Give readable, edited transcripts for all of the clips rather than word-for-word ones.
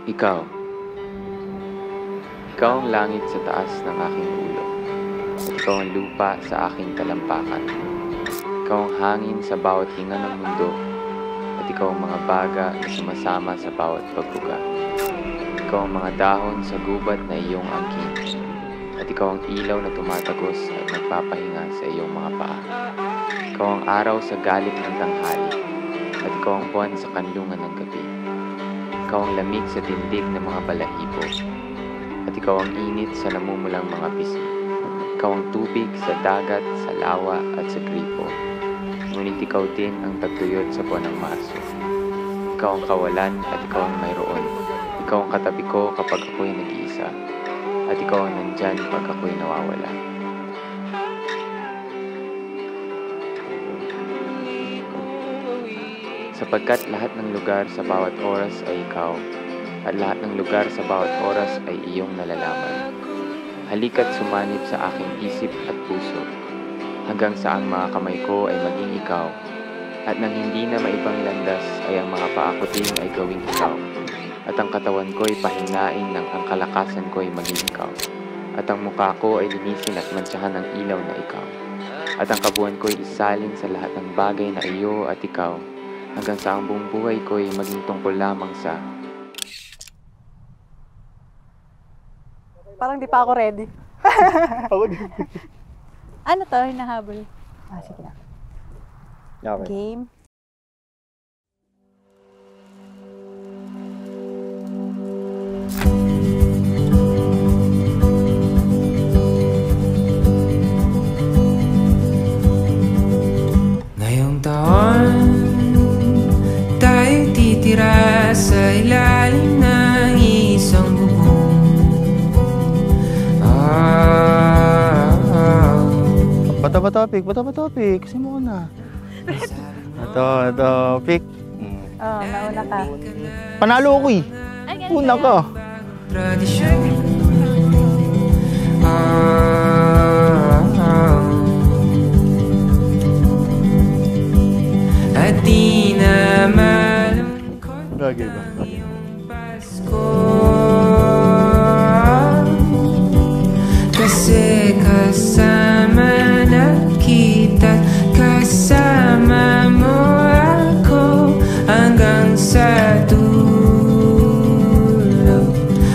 Ikaw. Ikaw ang langit sa taas ng aking ulo. At ikaw ang lupa sa aking talampakan. Ikaw ang hangin sa bawat hinga ng mundo. At ikaw ang mga baga na sumasama sa bawat pagbuga. Ikaw ang mga dahon sa gubat na iyong angkin. At ikaw ang ilaw na tumatagos at nagpapahinga sa iyong mga paa. Ikaw ang araw sa galit ng tanghali. At ikaw ang buwan sa kanlungan ng gabi. Ikaw ang lamig sa tindig ng mga balahibo. At ikaw ang init sa namumulang mga pisngi. Ikaw ang tubig sa dagat, sa lawa at sa gripo. Ngunit ikaw din ang tagtuyot sa buwan ng Marso. Ikaw ang kawalan at ikaw ang mayroon. Ikaw ang katabi ko kapag ako'y nag-iisa. At ikaw ang nandyan pag ako'y nawawala. Sapagkat lahat ng lugar sa bawat oras ay ikaw, at lahat ng lugar sa bawat oras ay iyong nalalaman. Halika't sumanib sa aking isip at puso, hanggang sa ang mga kamay ko ay maging ikaw, at nang hindi na maibang landas ay ang mga paa ko din ay gawing ikaw, at ang katawan ko ay pahinain ng ang kalakasan ko ay maging ikaw, at ang mukha ko ay linisin at mantsahan ng ilaw na ikaw, at ang kabuuan ko ay isalin sa lahat ng bagay na iyo at ikaw, hanggang sa ang buong buhay ko ay maging tungkol lamang sa... Parang di pa ako ready. Ano to, hinahabol? Sige na. Okay. Game. Ngayong taon, tayo titira sa ilalim ng isang bubong. Bato ba topic? Kasi mo na. Topic. Nauna ka. Panalo ako eh. Ay, ganun Una ba ka. Tradisyon. At di na malungkot Gagay ba? ngayong Pasko. Kasi kasama na kita, kasama mo ako hanggang sa dulo,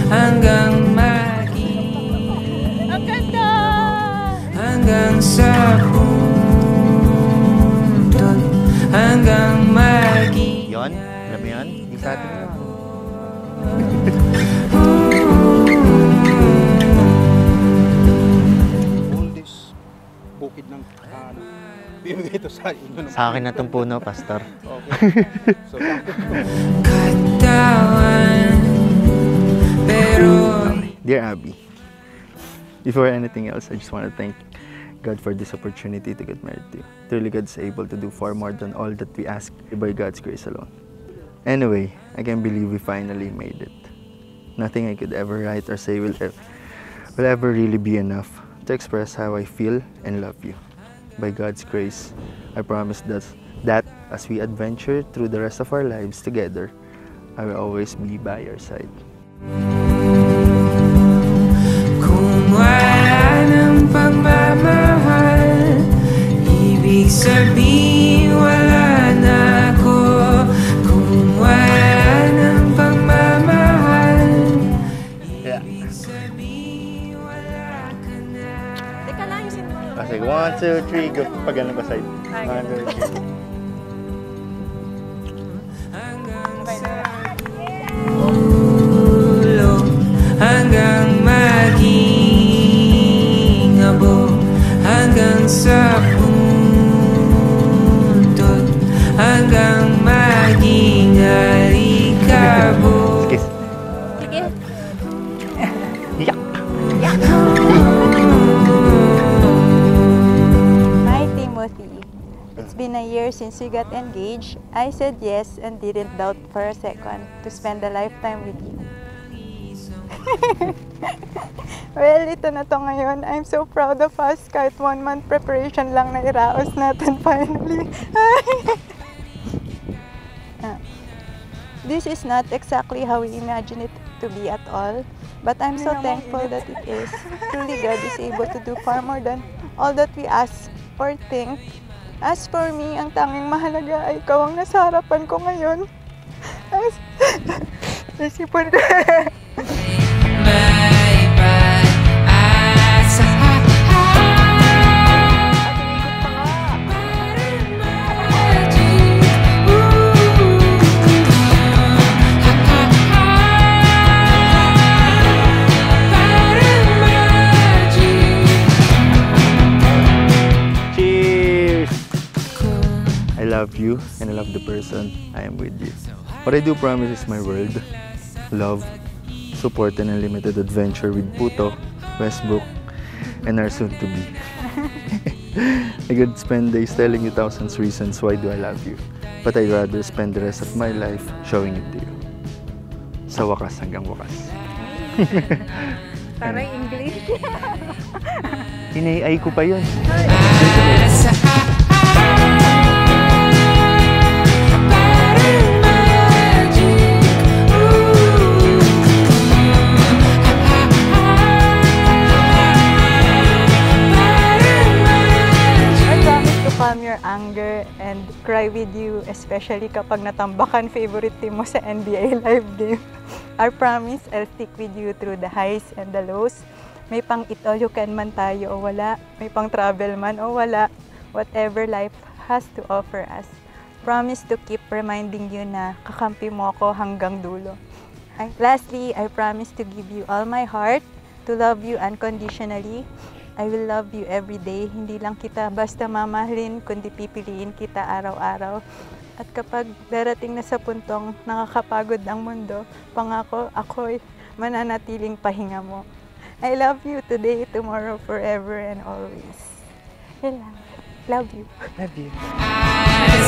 hanggang maging Ang ganda! hanggang sa puntod, hanggang maging Yon? Alam mo yan? Hindi sa atin yun. This bukid ng bibigay ito sa inyo ng Sa akin na itong puno, Pastor. okay. So, katawan, pero Dear Abby, before anything else, I just want to thank God for this opportunity to get married to you. Truly, God's able to do far more than all that we ask by God's grace alone. Anyway, I can't believe we finally made it. Nothing I could ever write or say will ever really be enough to express how I feel and love you. By God's grace, I promise that as we adventure through the rest of our lives together, I will always be by your side. kung wala ng pagmamahal, ibig sabihin wala na ako. Kung wala ng pagmamahal, ibig sabihin wala ka na. Teka lang, yung sinuro. Kasi 1, 2, 3, go. Pag ano ba side? 1, 2, 3. Hanggang maging abo, hanggang sa puntod, hanggang maging alikabo. Kiss. Sige. Yak! Hi, Timothy. It's been a year since we got engaged. I said yes and didn't doubt for a second to spend a lifetime with you. Well, ito na to ngayon. I'm so proud of us. Kahit 1 month preparation lang na iraos natin finally. This is not exactly how we imagine it to be at all, but I'm so thankful that it is. Truly, God is able to do far more than all that we ask or think. As for me, ang tanging mahalaga ay ikaw ang nasa harapan ko ngayon. Isipon ko. May pag-asa. Cheers! I love you and I love the person I am with you. What I do promise is my word, love, support, and unlimited adventure with Puto, Westbrook, and our soon-to-be. I could spend days telling you thousands reasons why do I love you, but I'd rather spend the rest of my life showing it to you. Sa wakas hanggang wakas. Taray English. Hinay ko pa yun. Calm your anger and cry with you, especially kapag natambakan favorite team mo sa NBA live game. I promise I'll stick with you through the highs and the lows. May pang it all you can man tayo o wala, may pang travel man o wala, whatever life has to offer us. Promise to keep reminding you na kakampi mo ako hanggang dulo. Lastly, I promise to give you all my heart, to love you unconditionally. I will love you every day. Hindi lang kita basta mamahalin, kundi pipiliin kita araw-araw. At kapag darating na sa puntong nakakapagod ang mundo, pangako ako'y mananatiling pahinga mo. I love you today, tomorrow, forever, and always. I love you. Love you. As